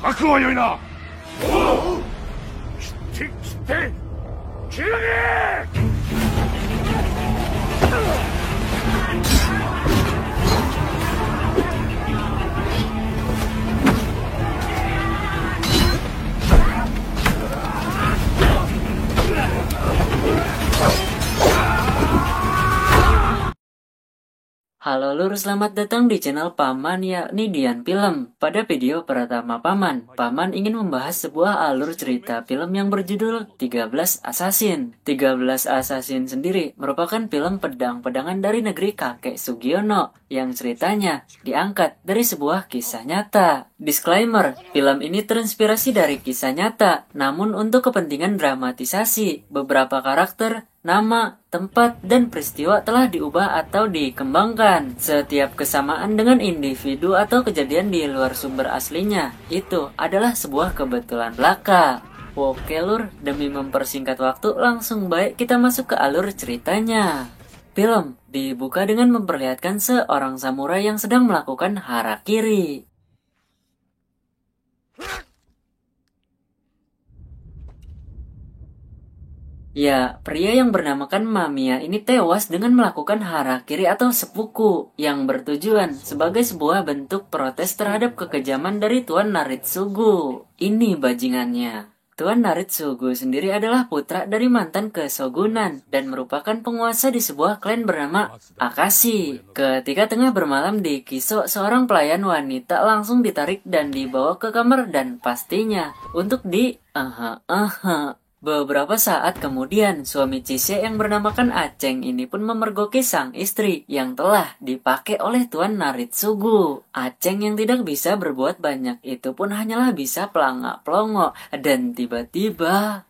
覚悟は良いな。切って切り上げ。Halo lur, selamat datang di channel Paman yakni Dian Film. Pada video pertama Paman ingin membahas sebuah alur cerita film yang berjudul 13 Assassin. 13 Assassin sendiri merupakan film pedang-pedangan dari negeri kakek Sugiono yang ceritanya diangkat dari sebuah kisah nyata. Disclaimer, film ini terinspirasi dari kisah nyata, namun untuk kepentingan dramatisasi, beberapa karakter, nama, tempat, dan peristiwa telah diubah atau dikembangkan. Setiap kesamaan dengan individu atau kejadian di luar sumber aslinya, itu adalah sebuah kebetulan belaka. Oke lur, demi mempersingkat waktu, langsung baik kita masuk ke alur ceritanya. Film dibuka dengan memperlihatkan seorang samurai yang sedang melakukan harakiri. Ya, pria yang bernamakan Mamiya ini tewas dengan melakukan harakiri atau seppuku yang bertujuan sebagai sebuah bentuk protes terhadap kekejaman dari Tuan Naritsugu. Ini bajingannya. Tuan Naritsugu sendiri adalah putra dari mantan kesogunan dan merupakan penguasa di sebuah klan bernama Akashi. Ketika tengah bermalam di Kiso, seorang pelayan wanita langsung ditarik dan dibawa ke kamar dan pastinya untuk Beberapa saat kemudian, suami Chise yang bernamakan Aceng ini pun memergoki sang istri yang telah dipakai oleh Tuan Naritsugu. Aceng yang tidak bisa berbuat banyak itu pun hanyalah bisa pelangak-pelongo dan tiba-tiba...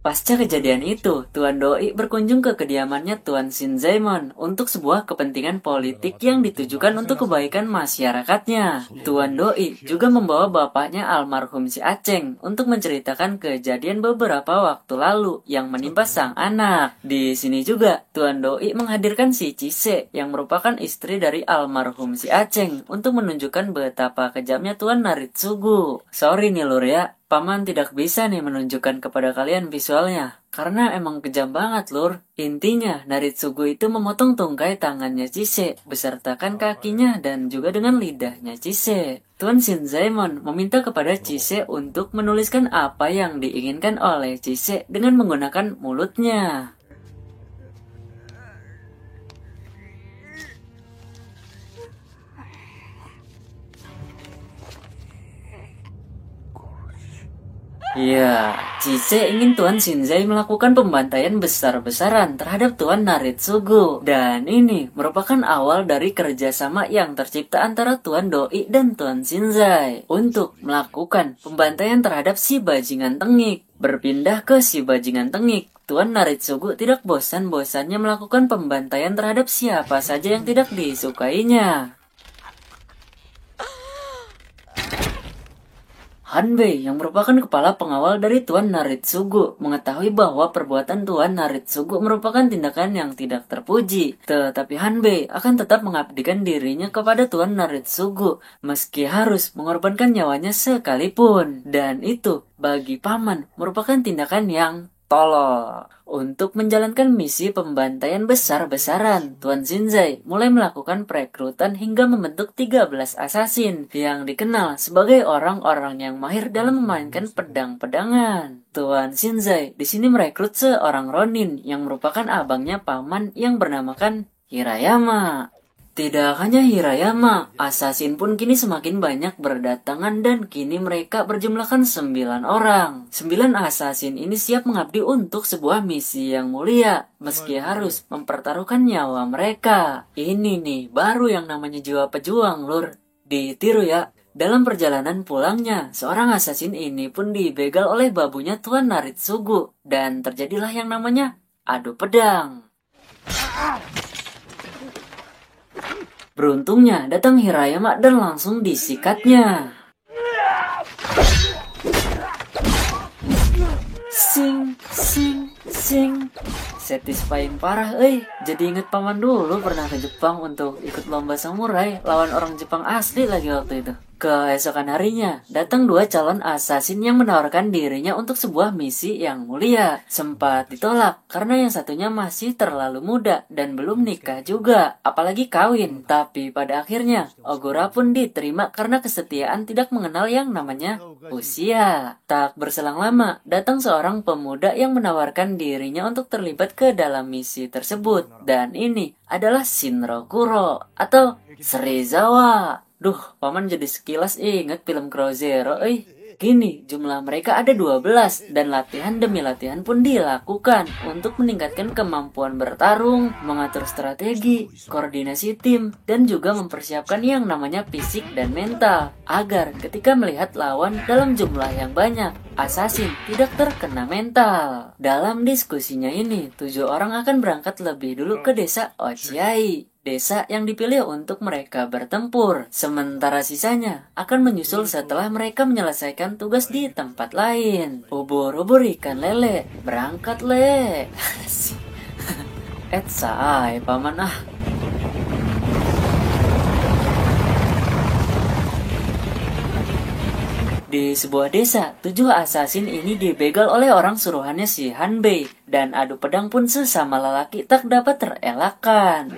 Pasca kejadian itu, Tuan Doi berkunjung ke kediamannya Tuan Shinzaemon untuk sebuah kepentingan politik yang ditujukan untuk kebaikan masyarakatnya. Tuan Doi juga membawa bapaknya almarhum si Aceng untuk menceritakan kejadian beberapa waktu lalu yang menimpa sang anak. Di sini juga, Tuan Doi menghadirkan si Chise yang merupakan istri dari almarhum si Aceng untuk menunjukkan betapa kejamnya Tuan Naritsugu. Sorry nih lur ya, Paman tidak bisa nih menunjukkan kepada kalian visualnya, karena emang kejam banget lur. Intinya, Naritsugu itu memotong tungkai tangannya Chise, besertakan kakinya dan juga dengan lidahnya Chise. Tuan Shinzaemon meminta kepada Chise untuk menuliskan apa yang diinginkan oleh Chise dengan menggunakan mulutnya. Ya, Chise ingin Tuan Shinzai melakukan pembantaian besar-besaran terhadap Tuan Naritsugu. Dan ini merupakan awal dari kerjasama yang tercipta antara Tuan Doi dan Tuan Shinzai untuk melakukan pembantaian terhadap si bajingan tengik. Berpindah ke si bajingan tengik, Tuan Naritsugu tidak bosan-bosannya melakukan pembantaian terhadap siapa saja yang tidak disukainya. Hanbei yang merupakan kepala pengawal dari Tuan Naritsugu mengetahui bahwa perbuatan Tuan Naritsugu merupakan tindakan yang tidak terpuji. Tetapi Hanbei akan tetap mengabdikan dirinya kepada Tuan Naritsugu meski harus mengorbankan nyawanya sekalipun. Dan itu bagi paman merupakan tindakan yang tolol. Untuk menjalankan misi pembantaian besar-besaran, Tuan Shinzai mulai melakukan perekrutan hingga membentuk 13 assassin yang dikenal sebagai orang-orang yang mahir dalam memainkan pedang-pedangan. Tuan Shinzai di sini merekrut seorang ronin yang merupakan abangnya paman yang bernamakan Hirayama. Tidak hanya Hirayama, assassin pun kini semakin banyak berdatangan dan kini mereka berjumlahkan 9 orang. 9 assassin ini siap mengabdi untuk sebuah misi yang mulia, meski harus mempertaruhkan nyawa mereka. Ini nih, baru yang namanya jiwa pejuang lur. Ditiru ya. Dalam perjalanan pulangnya, seorang assassin ini pun dibegal oleh babunya Tuan Naritsugu dan terjadilah yang namanya adu pedang. Beruntungnya datang Hirayama dan langsung disikatnya. Sing, sing, sing, satisfying parah Jadi inget paman dulu pernah ke Jepang untuk ikut lomba samurai lawan orang Jepang asli lagi waktu itu. Keesokan harinya, datang 2 calon assassin yang menawarkan dirinya untuk sebuah misi yang mulia. Sempat ditolak karena yang satunya masih terlalu muda dan belum nikah juga, apalagi kawin. Tapi pada akhirnya, Ogura pun diterima karena kesetiaan tidak mengenal yang namanya usia. Tak berselang lama, datang seorang pemuda yang menawarkan dirinya untuk terlibat ke dalam misi tersebut. Dan ini adalah Shinro Kuro atau Serizawa. Duh, paman jadi sekilas inget film Crow Zero, Gini, jumlah mereka ada 12 dan latihan demi latihan pun dilakukan untuk meningkatkan kemampuan bertarung, mengatur strategi, koordinasi tim, dan juga mempersiapkan yang namanya fisik dan mental agar ketika melihat lawan dalam jumlah yang banyak, assassin tidak terkena mental. Dalam diskusinya ini, 7 orang akan berangkat lebih dulu ke desa Ochiai, desa yang dipilih untuk mereka bertempur. Sementara sisanya akan menyusul setelah mereka menyelesaikan tugas di tempat lain. Ubur-ubur ikan lele, berangkat le. Saai paman Di sebuah desa, 7 assassin ini dibegal oleh orang suruhannya si Hanbei, dan adu pedang pun sesama lelaki tak dapat terelakkan.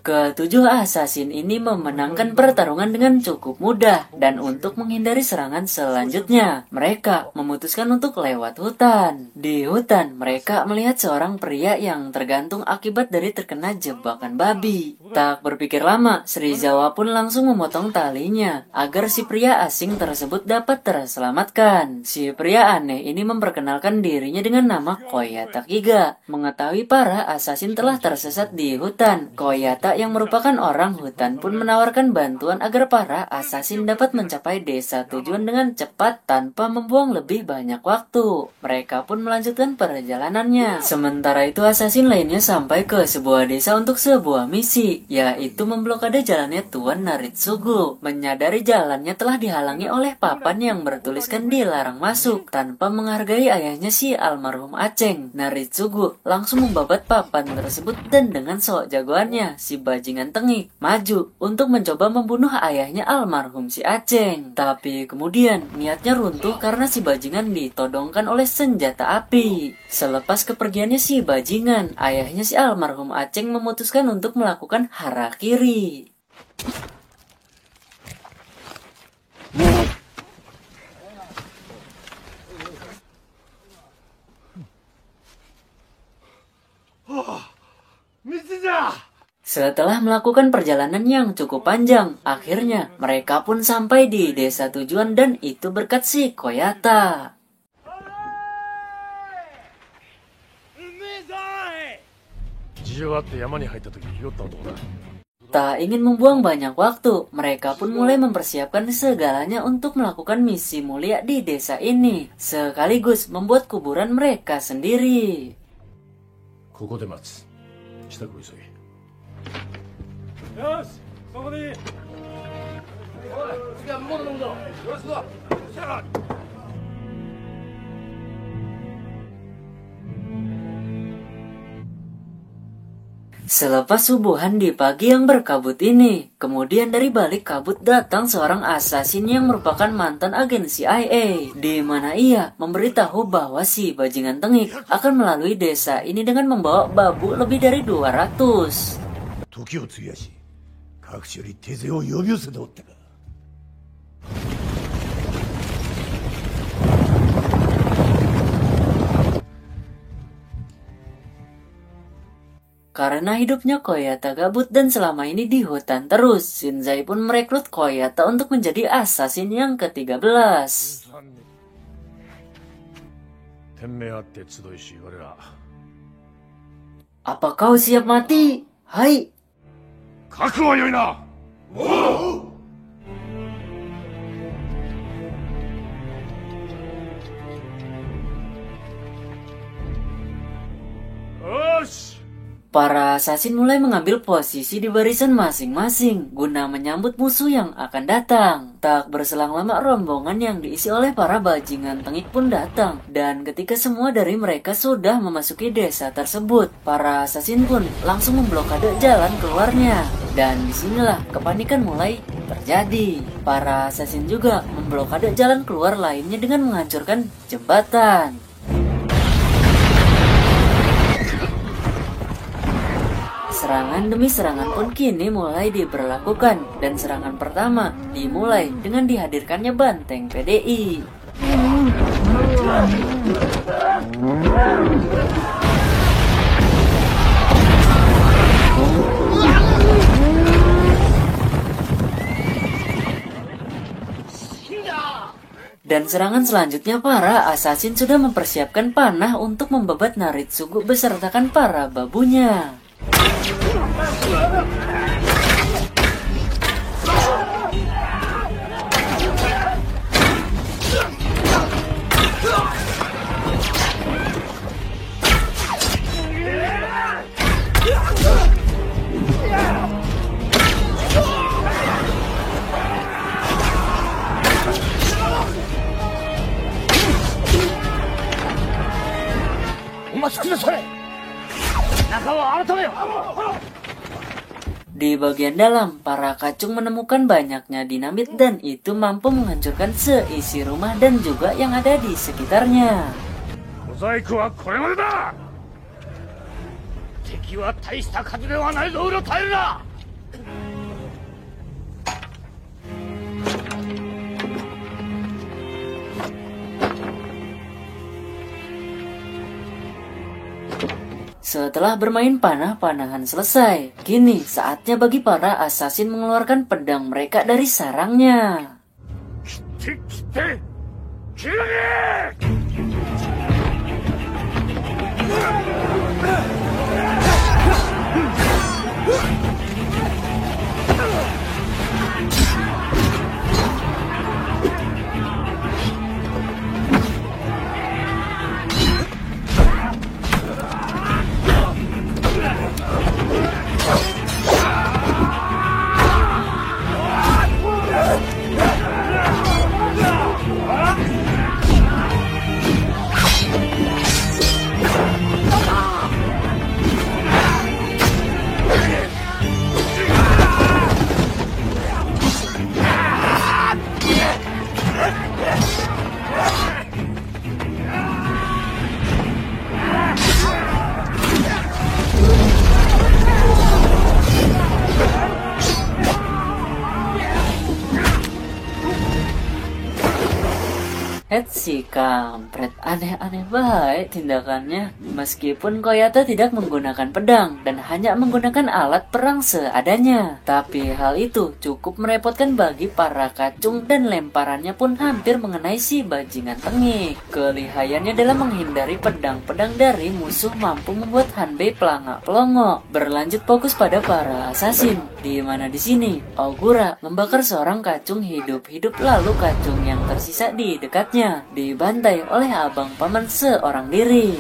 Ketujuh assassin ini memenangkan pertarungan dengan cukup mudah, dan untuk menghindari serangan selanjutnya, mereka memutuskan untuk lewat hutan. Di hutan, mereka melihat seorang pria yang tergantung akibat dari terkena jebakan babi. Tak berpikir lama, Serizawa pun langsung memotong talinya agar si pria asing tersebut dapat terselamatkan. Si pria aneh ini memperkenalkan dirinya dengan nama Koyata Kiga. Mengetahui para assassin telah tersesat di hutan, Koyata yang merupakan orang hutan pun menawarkan bantuan agar para assassin dapat mencapai desa tujuan dengan cepat tanpa membuang lebih banyak waktu. Mereka pun melanjutkan perjalanannya. Sementara itu assassin lainnya sampai ke sebuah desa untuk sebuah misi, yaitu memblokade jalannya Tuan Naritsugu. Menyadari jalannya telah dihalangi oleh papan yang bertuliskan dilarang masuk. Tanpa menghargai ayahnya si almarhum Aceng, Naritsugu langsung membabat papan tersebut dan dengan sok jagoannya si bajingan tengik maju untuk mencoba membunuh ayahnya almarhum si Aceng. Tapi kemudian niatnya runtuh karena si bajingan ditodongkan oleh senjata api. Selepas kepergiannya si bajingan, ayahnya si almarhum Aceng memutuskan untuk melakukan harakiri. Setelah melakukan perjalanan yang cukup panjang, akhirnya mereka pun sampai di desa tujuan dan itu berkat si Koyata. Tak ingin membuang banyak waktu, mereka pun mulai mempersiapkan segalanya untuk melakukan misi mulia di desa ini, sekaligus membuat kuburan mereka sendiri. Selepas subuhan di pagi yang berkabut ini, kemudian dari balik kabut datang seorang assassin yang merupakan mantan agen CIA, di mana ia memberitahu bahwa si bajingan tengik akan melalui desa ini dengan membawa babu lebih dari 200. Karena hidupnya Koyata gabut dan selama ini di hutan terus, Shinzai pun merekrut Koyata untuk menjadi assassin yang ke-13. Apa kau siap mati? Hai. para assassin mulai mengambil posisi di barisan masing-masing guna menyambut musuh yang akan datang. Tak berselang lama rombongan yang diisi oleh para bajingan tengik pun datang. Dan ketika semua dari mereka sudah memasuki desa tersebut, para assassin pun langsung memblokade jalan keluarnya. Dan disinilah kepanikan mulai terjadi. Para assassin juga memblokade jalan keluar lainnya dengan menghancurkan jembatan. Serangan demi serangan pun kini mulai diberlakukan, dan serangan pertama dimulai dengan dihadirkannya banteng PDI. Dan serangan selanjutnya para assassin sudah mempersiapkan panah untuk membabat Naritsugu besertakan para babunya. Di bagian dalam, para kacung menemukan banyaknya dinamit dan itu mampu menghancurkan seisi rumah dan juga yang ada di sekitarnya. Mozaiku wa koremade da! Teki wa taishita kazu de wa nai zo, uro taeru na! Setelah bermain panah-panahan selesai, kini saatnya bagi para assassin mengeluarkan pedang mereka dari sarangnya. Kitte! Kirage! Si kampret, aneh-aneh baik tindakannya. Meskipun Koyato tidak menggunakan pedang dan hanya menggunakan alat perang seadanya, tapi hal itu cukup merepotkan bagi para kacung dan lemparannya pun hampir mengenai si bajingan tengik. Kelihayannya dalam menghindari pedang-pedang dari musuh mampu membuat Hanbei pelangak-pelongo. Berlanjut fokus pada para assassin, di mana di sini Ogura membakar seorang kacung hidup-hidup, lalu kacung yang tersisa di dekatnya dibantai oleh abang paman seorang diri.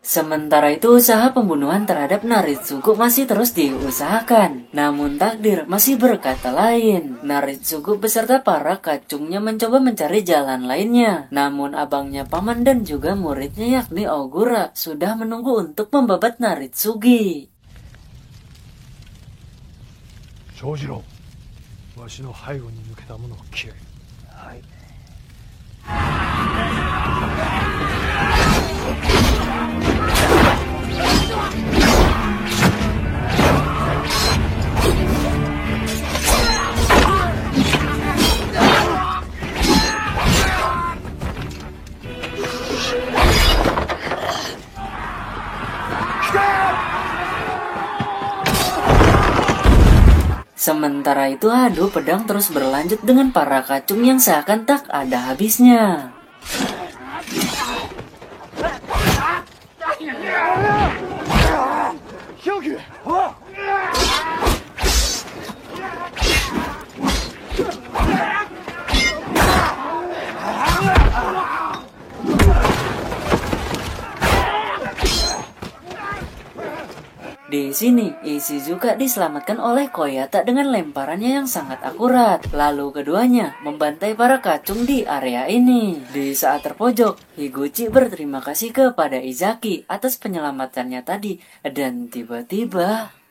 Sementara itu usaha pembunuhan terhadap Naritsugu masih terus diusahakan. Namun takdir masih berkata lain. Naritsugu beserta para kacungnya mencoba mencari jalan lainnya. Namun abangnya paman dan juga muridnya yakni Ogura sudah menunggu untuk membabat Naritsugi. Shojiro, わしの背後に抜けたものを消え。はい。Sementara itu adu pedang terus berlanjut dengan para kacung yang seakan tak ada habisnya. Di sini, Ishizuka diselamatkan oleh Koyata dengan lemparannya yang sangat akurat. Lalu keduanya membantai para kacung di area ini. Di saat terpojok, Higuchi berterima kasih kepada Izaki atas penyelamatannya tadi. Dan tiba-tiba...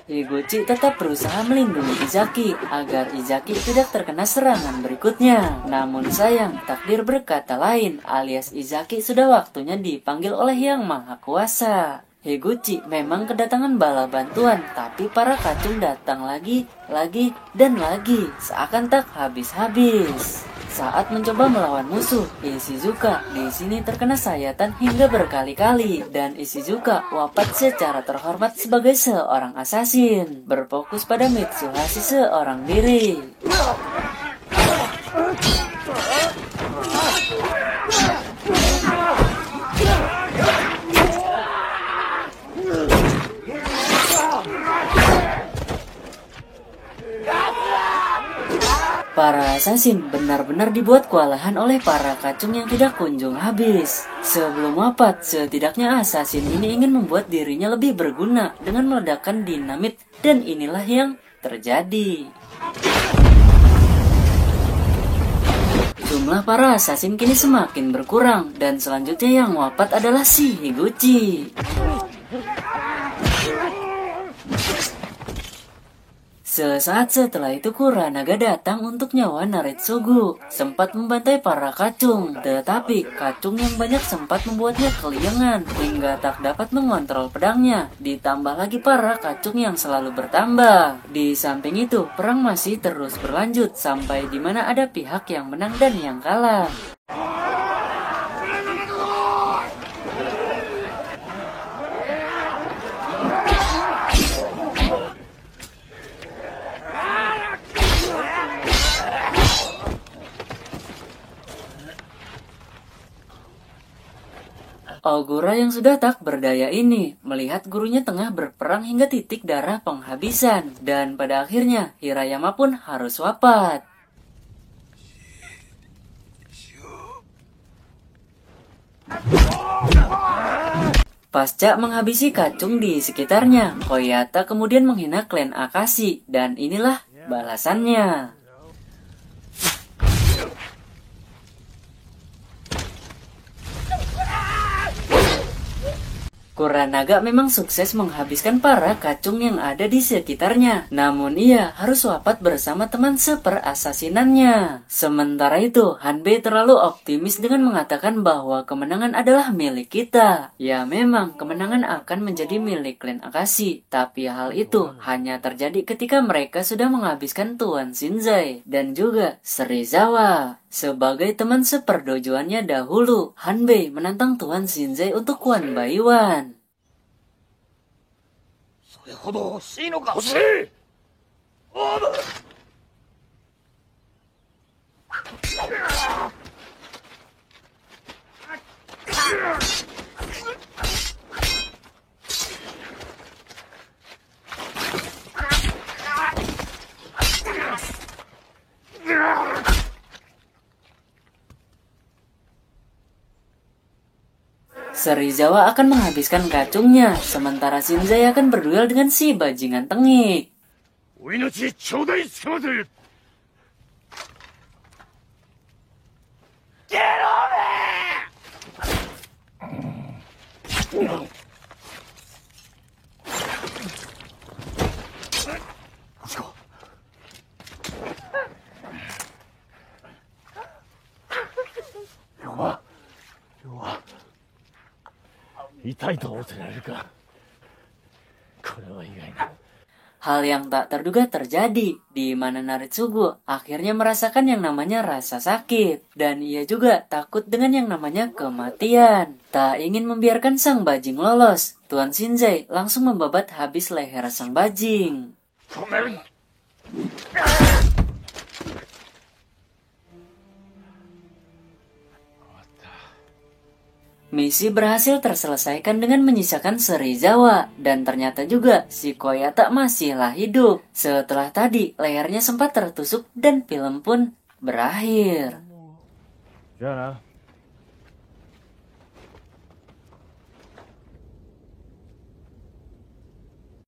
Higuchi tetap berusaha melindungi Izaki agar Izaki tidak terkena serangan berikutnya. Namun sayang, takdir berkata lain, alias Izaki sudah waktunya dipanggil oleh Yang Maha Kuasa. Higuchi memang kedatangan bala bantuan, tapi para kacung datang lagi, dan lagi, seakan tak habis-habis. Saat mencoba melawan musuh, Ishizuka di sini terkena sayatan hingga berkali-kali dan Ishizuka wafat secara terhormat sebagai seorang asasin, berfokus pada Mitsuhashi seorang diri. Para assassin benar-benar dibuat kewalahan oleh para kacung yang tidak kunjung habis. Sebelum wafat, setidaknya assassin ini ingin membuat dirinya lebih berguna dengan meledakkan dinamit, dan inilah yang terjadi. Jumlah para assassin kini semakin berkurang, dan selanjutnya yang wafat adalah si Higuchi. Sesaat setelah itu Kuranaga datang untuk nyawa Naritsugu, sempat membantai para kacung, tetapi kacung yang banyak sempat membuatnya keliengan hingga tak dapat mengontrol pedangnya, ditambah lagi para kacung yang selalu bertambah. Di samping itu, perang masih terus berlanjut sampai di mana ada pihak yang menang dan yang kalah. Ogura yang sudah tak berdaya ini melihat gurunya tengah berperang hingga titik darah penghabisan, dan pada akhirnya Hirayama pun harus wafat. Pasca menghabisi kacung di sekitarnya, Koyata kemudian menghina klan Akashi, dan inilah balasannya. Kuranaga memang sukses menghabiskan para kacung yang ada di sekitarnya, namun ia harus wafat bersama teman seperasasinannya. Sementara itu, Hanbei terlalu optimis dengan mengatakan bahwa kemenangan adalah milik kita. Ya memang, kemenangan akan menjadi milik klan Akashi, tapi hal itu hanya terjadi ketika mereka sudah menghabiskan Tuan Shinzai dan juga Serizawa. Sebagai teman seperdojoannya dahulu, Hanbei menantang Tuan Shinzai untuk Quan Baiwan. それほど欲しいのか。欲しい。オーブ。Serizawa akan menghabiskan kacungnya, sementara Shinzai akan berduel dengan si bajingan tengik. お命ちょうだいつかまつ。ゲロメ。痛いと仰せられるか。これは意外な。 Hal yang tak terduga terjadi, di mana Naritsugu akhirnya merasakan yang namanya rasa sakit, dan ia juga takut dengan yang namanya kematian. Tak ingin membiarkan sang bajing lolos, Tuan Shinzai langsung membabat habis leher sang bajing. Misi berhasil terselesaikan dengan menyisakan Serizawa, dan ternyata juga si Koyata masihlah hidup. Setelah tadi lehernya sempat tertusuk dan film pun berakhir. じゃあな。